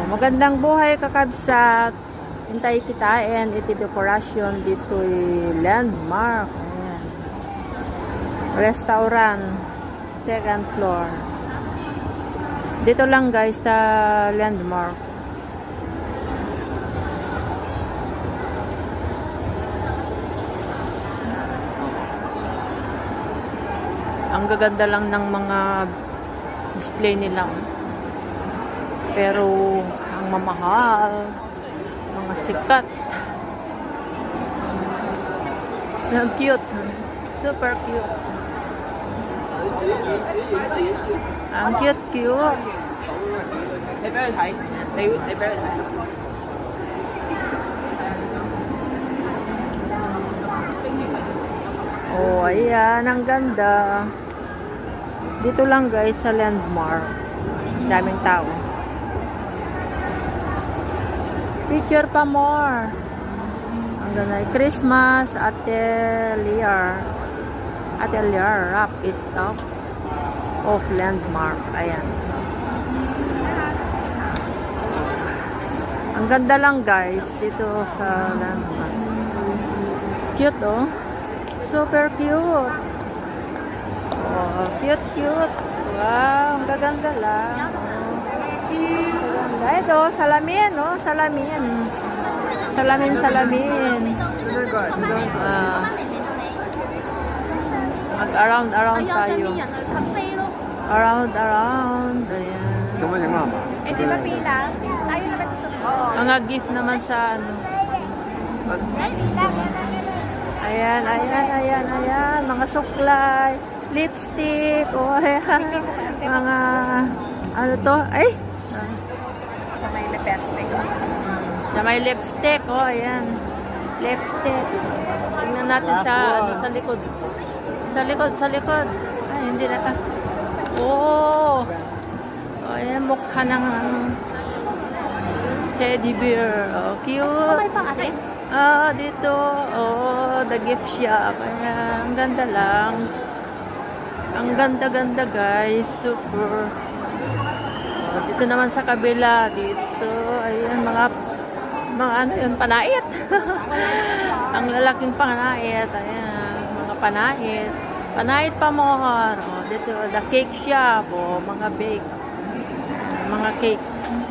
Magandang buhay kakabsat. Hintay kita and iti dekorasyon dito'y landmark. Ayan. Restaurant. Second floor. Dito lang guys sa landmark. Ang gaganda lang ng mga display nila. Pero ang mamahal, mga sikat. Ang cute. Super cute. Ang cute. Oh, ayan. Ang ganda. Dito lang guys sa landmark. Daming tao. Picture pa more. Ang ganda. Christmas atelier. Wrap it up of landmark. Ayan. Ang ganda lang guys dito sa landmark. Cute oh. Super cute. Oh, cute. Wow, ang gaganda lang. Ito, salamin, no? Salamin. Around tayo. Around. Ayan. Mga gift naman sa ano. Ayan. Mga suklay. Lipstick. Oh, ayan. Mga, ano to? Ay! Sa may lipstick, oh, ayan. Lipstick. Tingnan natin sa likod. Sa likod. Ay, hindi na. Oh, ayan, mukha ng teddy bear. Oh, cute. Dito. Oh, the gift shop. Ayan, ang ganda lang. Ang ganda guys. Super. Dito naman sa kabila, dito, ayan, mga ano yun, panait. Ang lalaking panait, ayan, mga panait. Panait pa more. Oh, dito, the cake shop, oh, mga bake. Mga cake. Ayan.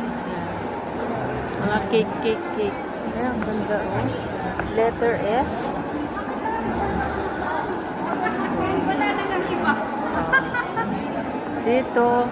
Mga cake. Ayan, ganda, oh. Letter S. Dito,